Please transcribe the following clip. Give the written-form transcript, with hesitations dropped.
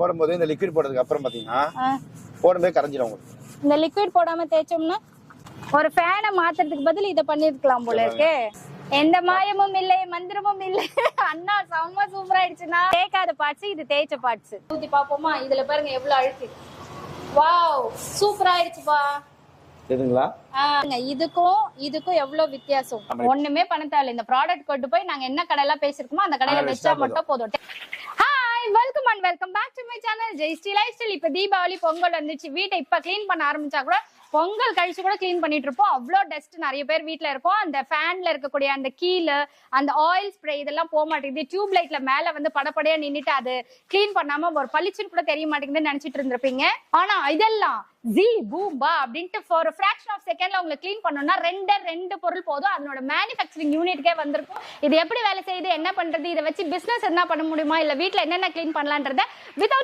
போடும்போது இந்த லிக்விட் போட்டதுக்கு அப்புறம் பாத்தீங்கன்னா போடும்போது கரைஞ்சிடும் உங்களுக்கு. இந்த லிக்விட் போடாம தேய்ச்சோம்னா ஒரு ஃபேனை மாத்துறதுக்கு பதில் இதை பண்ணிருக்கலாம் போல இருக்கு. எந்த மாயமும் இல்லை மந்திரமும் இல்லை. அண்ணா செம்ம சூப்பரா ஆயிடுச்சுன்னா தேய்க்காத பார்ட்ஸ் இது தேய்ச்ச பார்ட்ஸ் ஊத்தி பாப்போமா? இதுல பாருங்க எவ்வளவு அழுக்கு. வாவ் சூப்பரா ஆயிடுச்சுப்பா. இதுங்களா இதுக்கும் எவ்வளவு வித்தியாசம். ஒண்ணுமே பண்ண தேவையில்ல. இந்த ப்ராடக்ட் கொண்டு போய் நாங்க என்ன கடையில பேசிருக்கோமோ அந்த கடையில வச்சா மட்டும் போதும். Hi welcome and welcome back to my channel Jayshree lifestyle. இப்ப தீபாவளி பொங்கல் வந்துச்சு. வீட்டை இப்ப கிளீன் பண்ண ஆரம்பிச்சா கூட பொங்கல் கழிச்சு கூட கிளீன் பண்ணிட்டு இருப்போம். அவ்வளோ டஸ்ட் நிறைய பேர் வீட்டுல இருக்கும். அந்த ஃபேன்ல இருக்கக்கூடிய அந்த கீழே அந்த ஆயில் ஸ்ப்ரே இதெல்லாம் போக மாட்டேங்குது. டியூப் லைட்ல மேல வந்து படப்படையா நின்னுட்டு அது கிளீன் பண்ணாம ஒரு பளிச்சுன்னு கூட தெரிய மாட்டேங்குதுன்னு நினைச்சிட்டு இருந்திருப்பீங்க. ஆனா இதெல்லாம் ஜி பூம்பா அப்படின்ட்டு ஃபார் ஃபிராக்ஷன் ஆஃப் செகண்ட்ல உங்களுக்கு கிளீன் பண்ணணும்னா ரெண்டு பொருள் போதும். அதனோட மேனுஃபேக்சரிங் யூனிட்கே வந்திருக்கும். இது எப்படி வேலை செய்யுது, என்ன பண்றது, இதை வச்சு பிசினஸ் என்ன பண்ண முடியுமா, இல்ல வீட்டுல என்னென்ன கிளீன் பண்ணலான்றத வித்வுட்